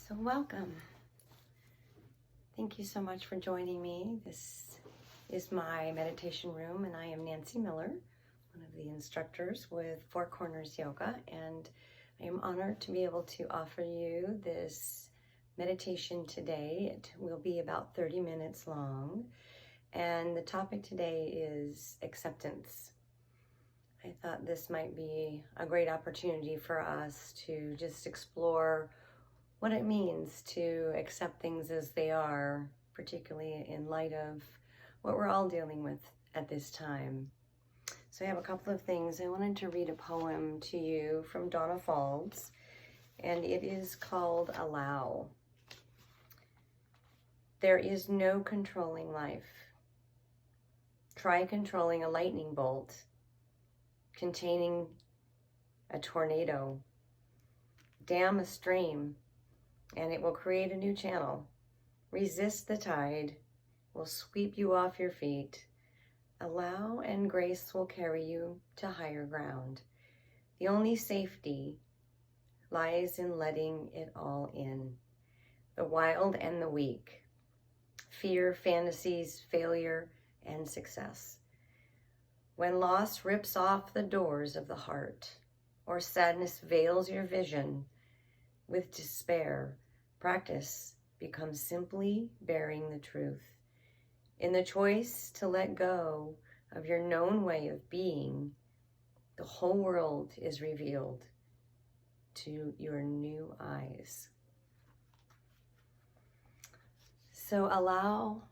So welcome. Thank you so much for joining me. This is my meditation room, and I am Nancy Miller, one of the instructors with Four Corners Yoga, and I am honored to be able to offer you this meditation today. It will be about 30 minutes long, and the topic today is acceptance. I thought this might be a great opportunity for us to just explore what it means to accept things as they are, particularly in light of what we're all dealing with at this time. So I have a couple of things. I wanted to read a poem to you from Donna Faulds, and it is called Allow. There is no controlling life. Try controlling a lightning bolt containing a tornado. Dam a stream, and it will create a new channel. Resist the tide, will sweep you off your feet. Allow, and grace will carry you to higher ground. The only safety lies in letting it all in. The wild and the weak. Fear, fantasies, failure, and success. When loss rips off the doors of the heart, or sadness veils your vision with despair, practice becomes simply bearing the truth. In the choice to let go of your known way of being, the whole world is revealed to your new eyes. So allow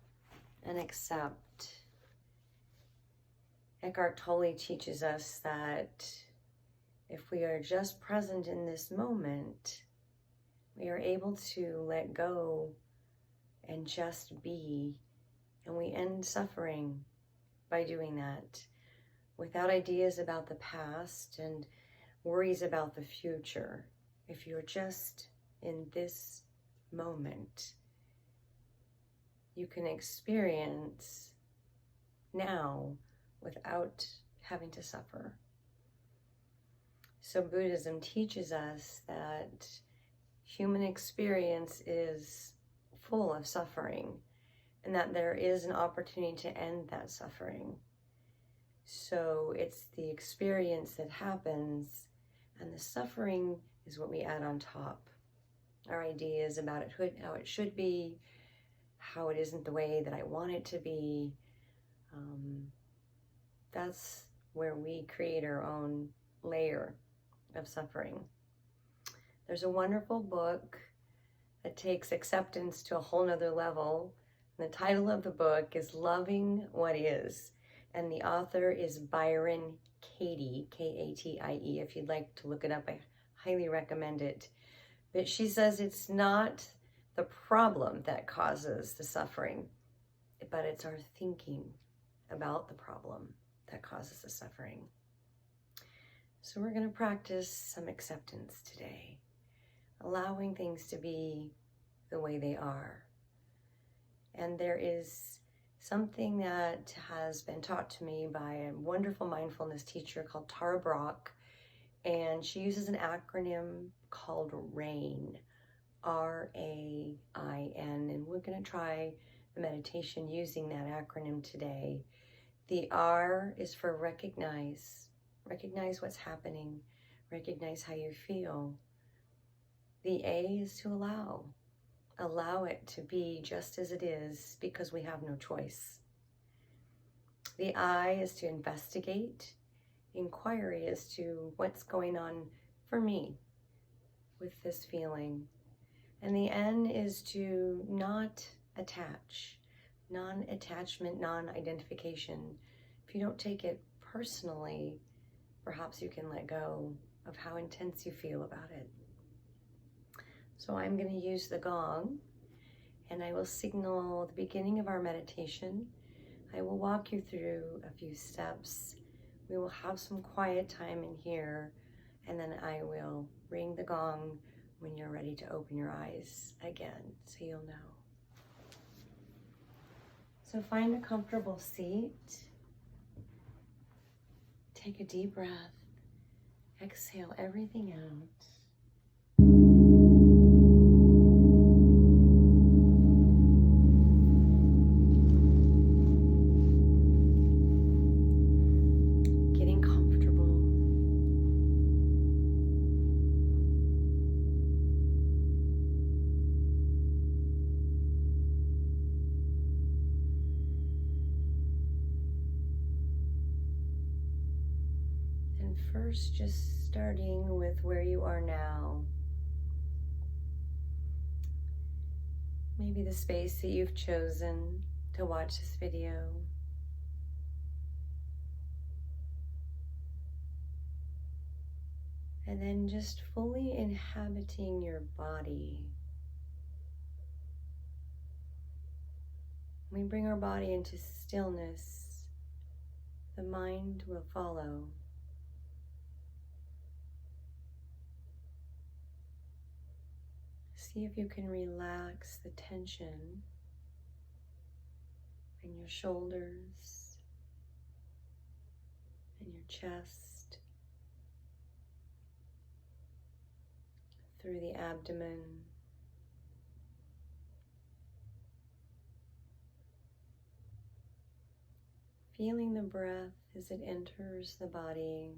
and accept. Eckhart Tolle teaches us that if we are just present in this moment, we are able to let go and just be, and we end suffering by doing that, without ideas about the past and worries about the future. If you're just in this moment, you can experience now without having to suffer. So Buddhism teaches us that human experience is full of suffering, and that there is an opportunity to end that suffering. So it's the experience that happens, and the suffering is what we add on top. Our ideas about it, how it should be, how it isn't the way that I want it to be. That's where we create our own layer of suffering. There's a wonderful book that takes acceptance to a whole nother level. And the title of the book is Loving What Is. And the author is Byron Katie, Katie. If you'd like to look it up, I highly recommend it. But she says it's not the problem that causes the suffering, but it's our thinking about the problem that causes the suffering. So we're going to practice some acceptance today, allowing things to be the way they are. And there is something that has been taught to me by a wonderful mindfulness teacher called Tara Brach, and she uses an acronym called RAIN, RAIN, and we're going to try the meditation using that acronym today. The R is for recognize. Recognize what's happening. Recognize how you feel. The A is to allow. Allow it to be just as it is, because we have no choice. The I is to investigate. Inquiry as to what's going on for me with this feeling. And the N is to not attach. Non-attachment, non-identification. If you don't take it personally, perhaps you can let go of how intense you feel about it. So I'm going to use the gong, and I will signal the beginning of our meditation. I will walk you through a few steps. We will have some quiet time in here, and then I will ring the gong when you're ready to open your eyes again, so you'll know. So find a comfortable seat. Take a deep breath. Exhale everything out. first just starting with where you are now. Maybe the space that you've chosen to watch this video. And then just fully inhabiting your body. When we bring our body into stillness, the mind will follow. See if you can relax the tension in your shoulders and your chest, through the abdomen, feeling the breath as it enters the body.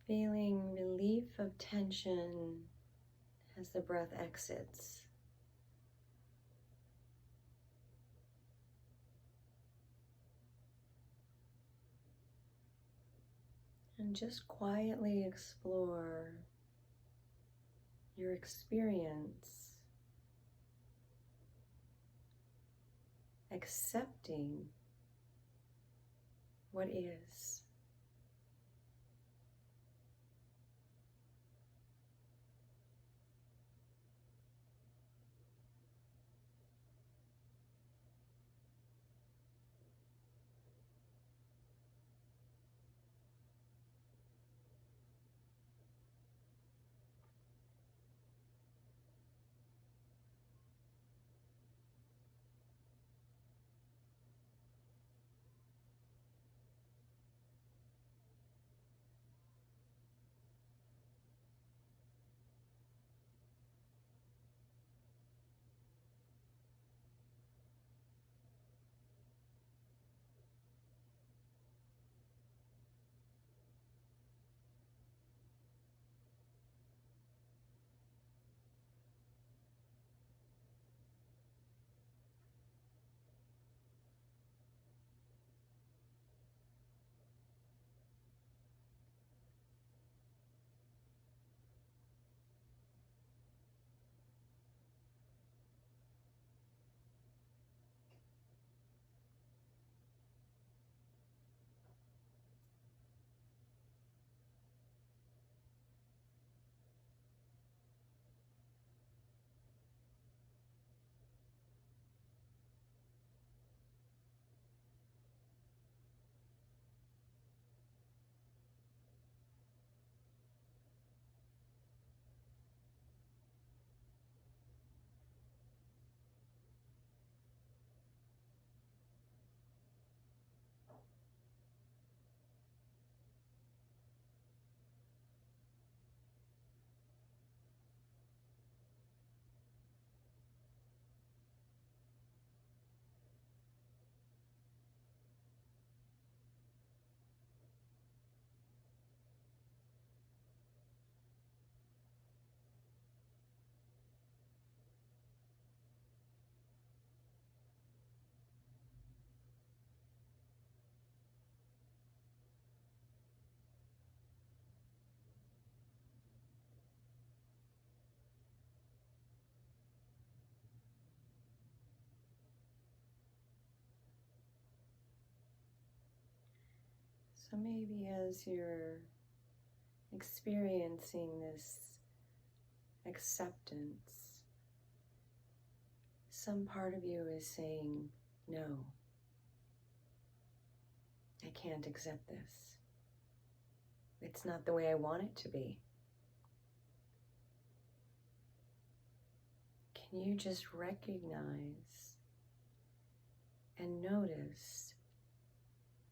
Feeling relief of tension as the breath exits. And just quietly explore your experience, accepting what is. So maybe as you're experiencing this acceptance, some part of you is saying, no, I can't accept this. It's not the way I want it to be. Can you just recognize and notice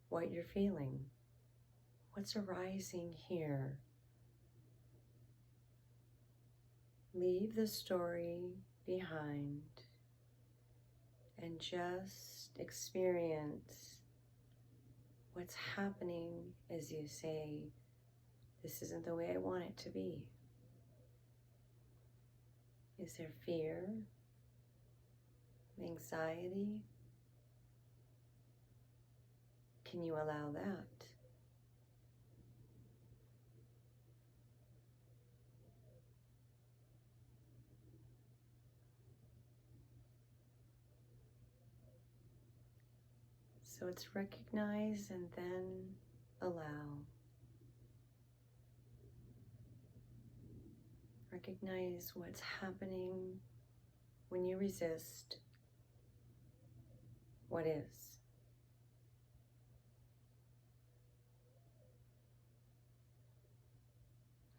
what you're feeling? What's arising here? Leave the story behind and just experience what's happening as you say, this isn't the way I want it to be. Is there fear? anxiety? Can you allow that? So it's recognize and then allow. Recognize what's happening when you resist what is.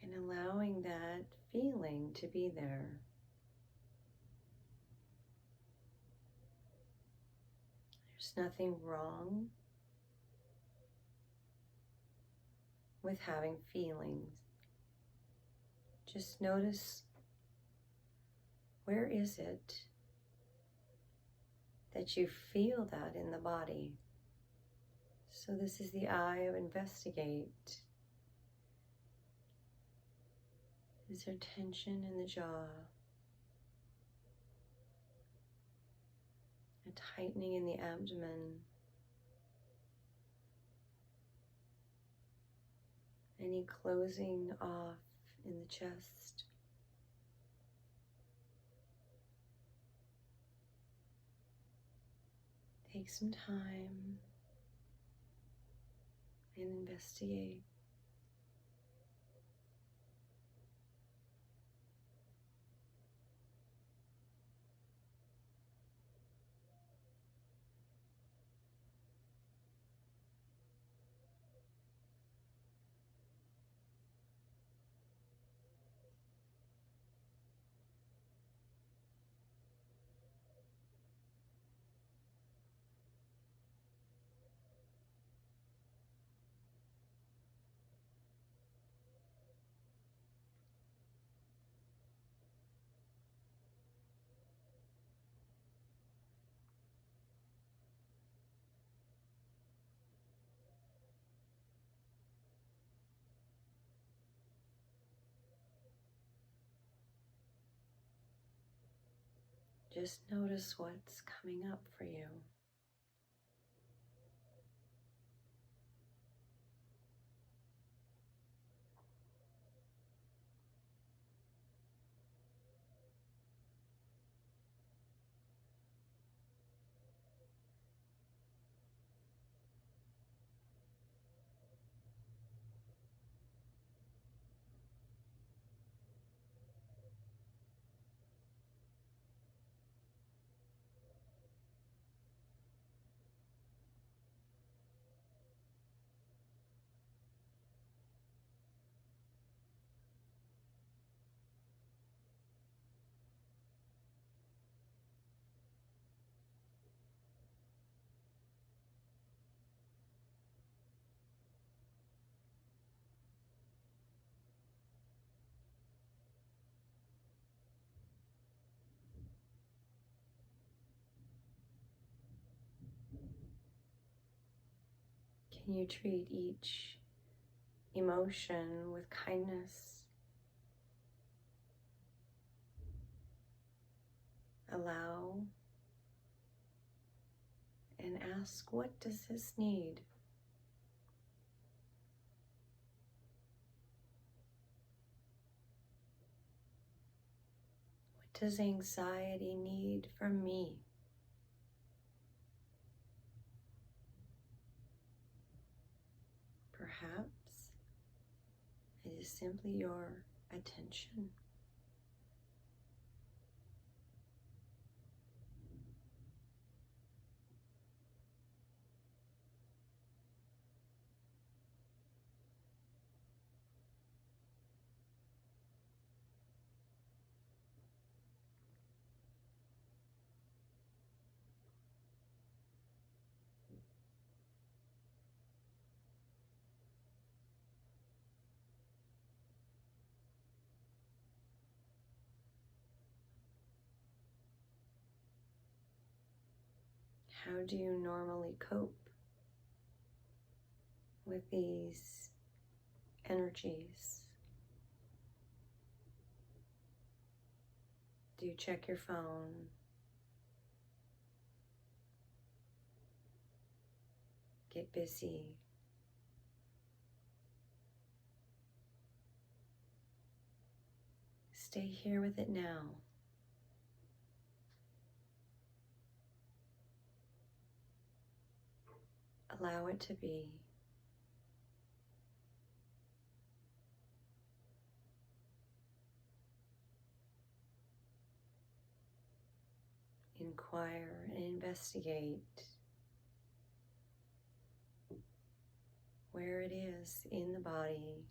And allowing that feeling to be there. There's nothing wrong with having feelings. Just notice, where is it that you feel that in the body? So this is the eye of investigate. Is there tension in the jaw? A tightening in the abdomen? Any closing off in the chest? Take some time and investigate. Just notice what's coming up for you. Can you treat each emotion with kindness? Allow and ask, what does this need? What does anxiety need from me? Perhaps it is simply your attention. How do you normally cope with these energies? Do you check your phone? get busy. Stay here with it now. Allow it to be. Inquire and investigate where it is in the body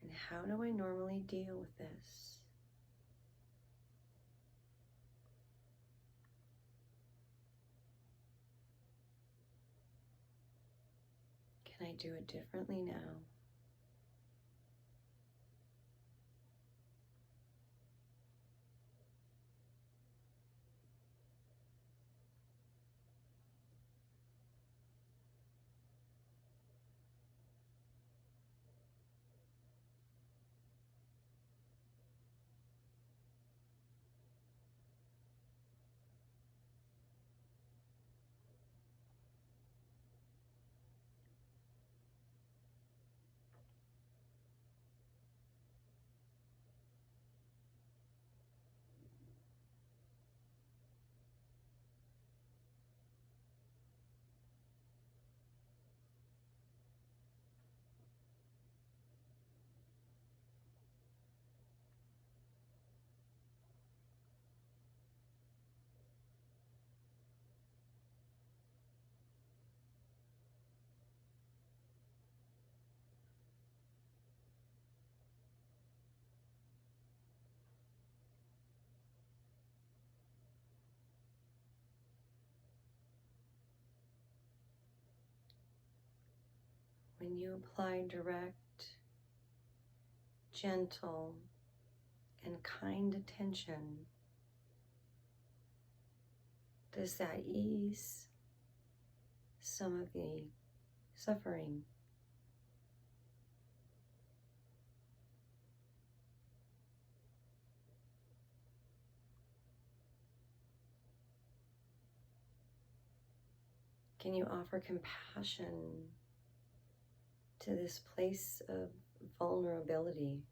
and how do I normally deal with this? Can I do it differently now? When you apply direct, gentle, and kind attention, does that ease some of the suffering? Can you offer compassion to this place of vulnerability?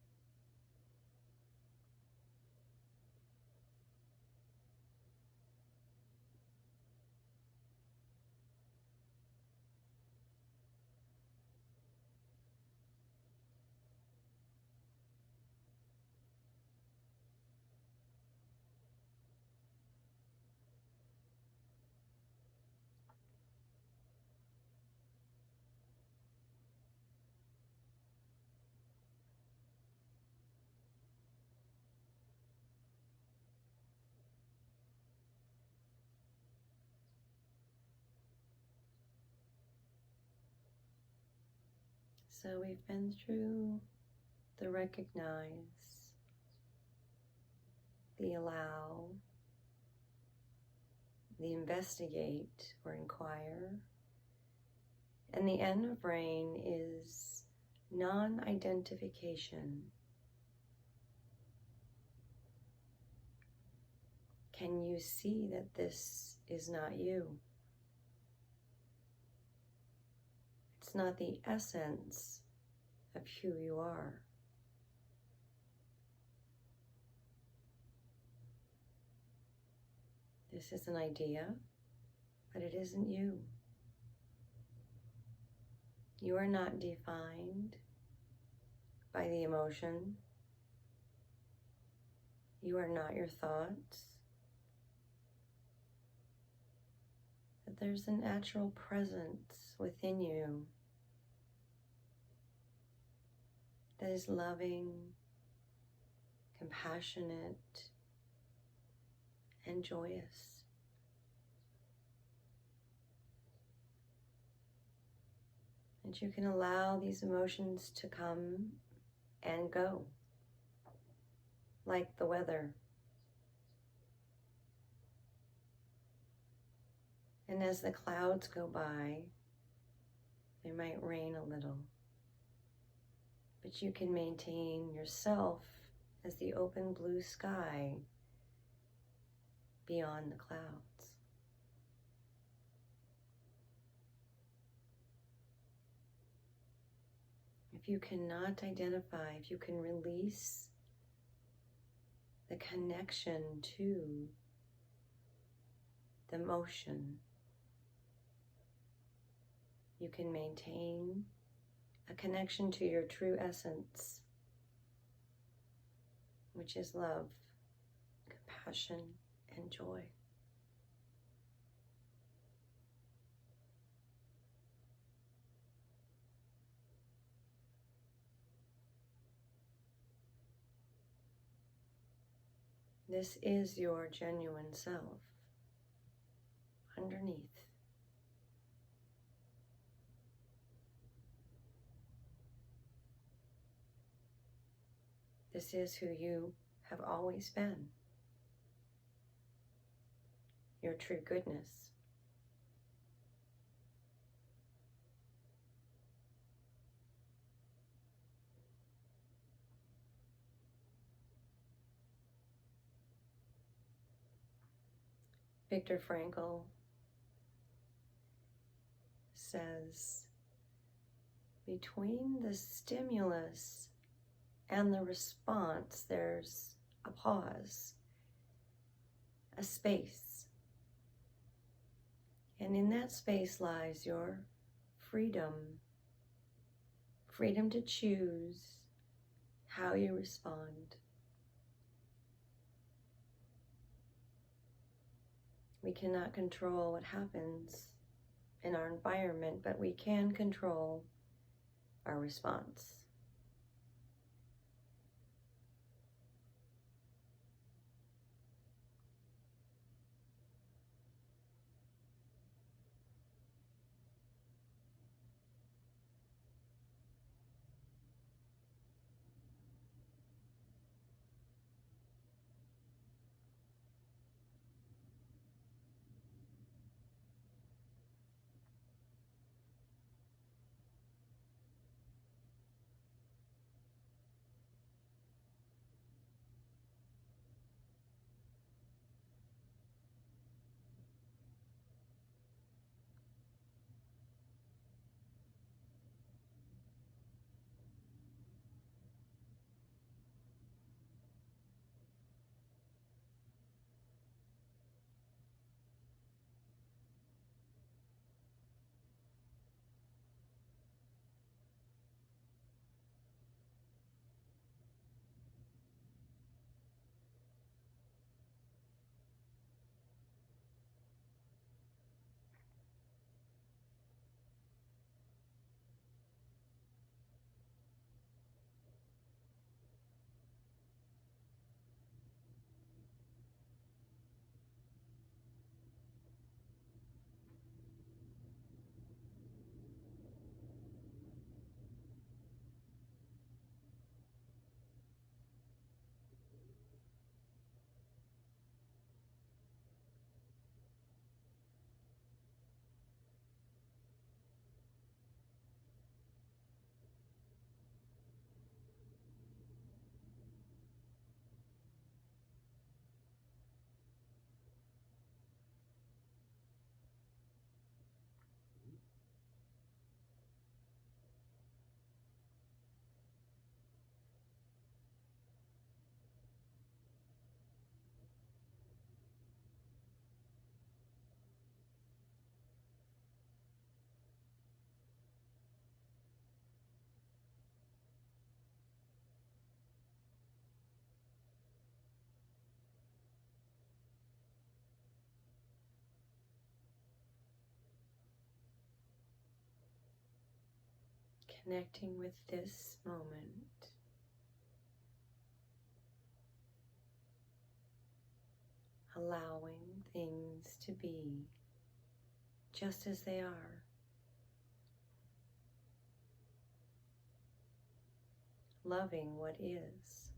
So we've been through the recognize, the allow, the investigate or inquire, and the end of rain is non-identification. Can you see that this is not you? It's not the essence of who you are. This is an idea, but it isn't you. You are not defined by the emotion. You are not your thoughts. But there's a natural presence within you that is loving, compassionate, and joyous. And you can allow these emotions to come and go, like the weather. And as the clouds go by, they might rain a little. But you can maintain yourself as the open blue sky beyond the clouds. If you cannot identify, if you can release the connection to the motion, you can maintain a connection to your true essence, which is love, compassion, and joy. This is your genuine self underneath. This is who you have always been. Your true goodness. Viktor Frankl says, between the stimulus and the response, there's a pause, a space. And in that space lies your freedom, freedom to choose how you respond. We cannot control what happens in our environment, but we can control our response. Connecting with this moment. Allowing things to be just as they are. Loving what is.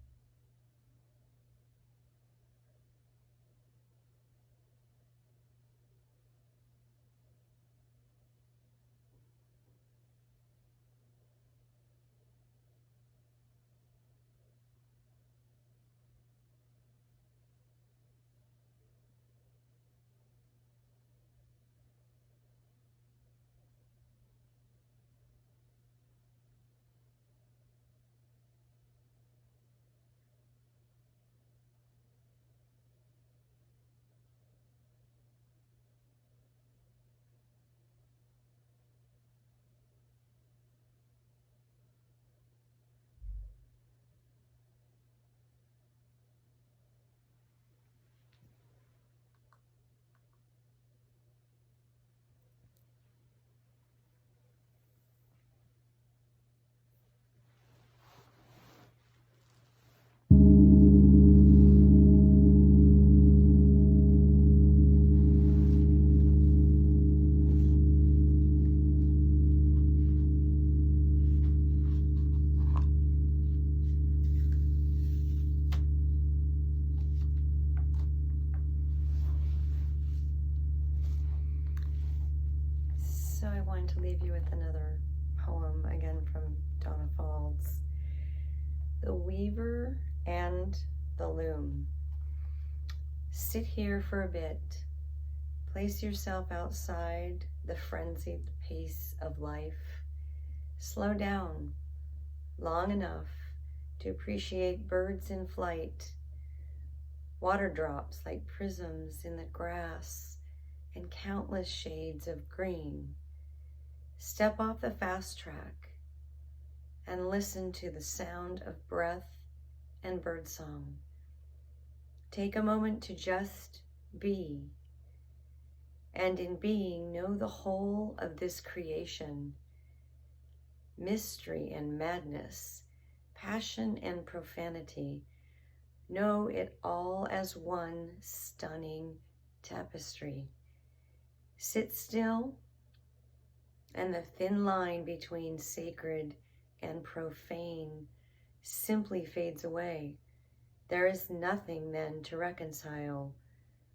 So I wanted to leave you with another poem, again from Donna Faulds. The Weaver and the Loom. Sit here for a bit. Place yourself outside the frenzied pace of life. Slow down long enough to appreciate birds in flight, water drops like prisms in the grass, and countless shades of green. Step off the fast track and listen to the sound of breath and birdsong. Take a moment to just be, and in being, know the whole of this creation, mystery and madness, passion and profanity. Know it all as one stunning tapestry. Sit still, and the thin line between sacred and profane simply fades away. There is nothing then to reconcile.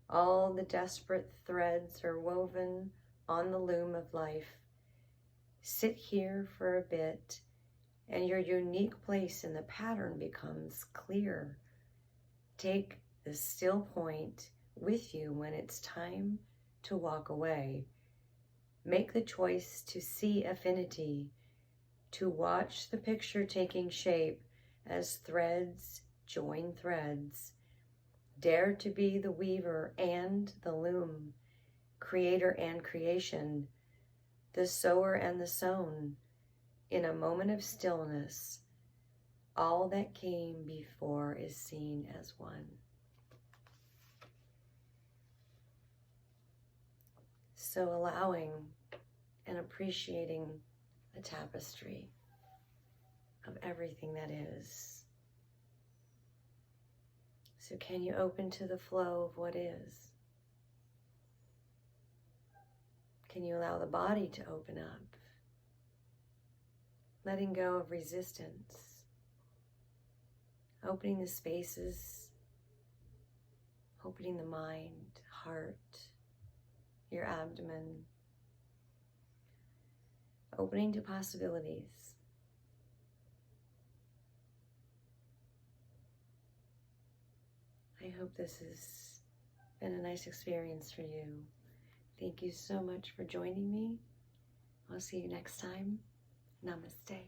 All the desperate threads are woven on the loom of life. Sit here for a bit, and your unique place in the pattern becomes clear. Take the still point with you when it's time to walk away. Make the choice to see affinity, to watch the picture taking shape as threads join threads. Dare to be the weaver and the loom, creator and creation, the sower and the sown. In a moment of stillness, all that came before is seen as one. So allowing and appreciating the tapestry of everything that is. So can you open to the flow of what is? Can you allow the body to open up? Letting go of resistance. Opening the spaces. Opening the mind, heart, your abdomen. Opening to possibilities. I hope this has been a nice experience for you. Thank you so much for joining me. I'll see you next time. Namaste.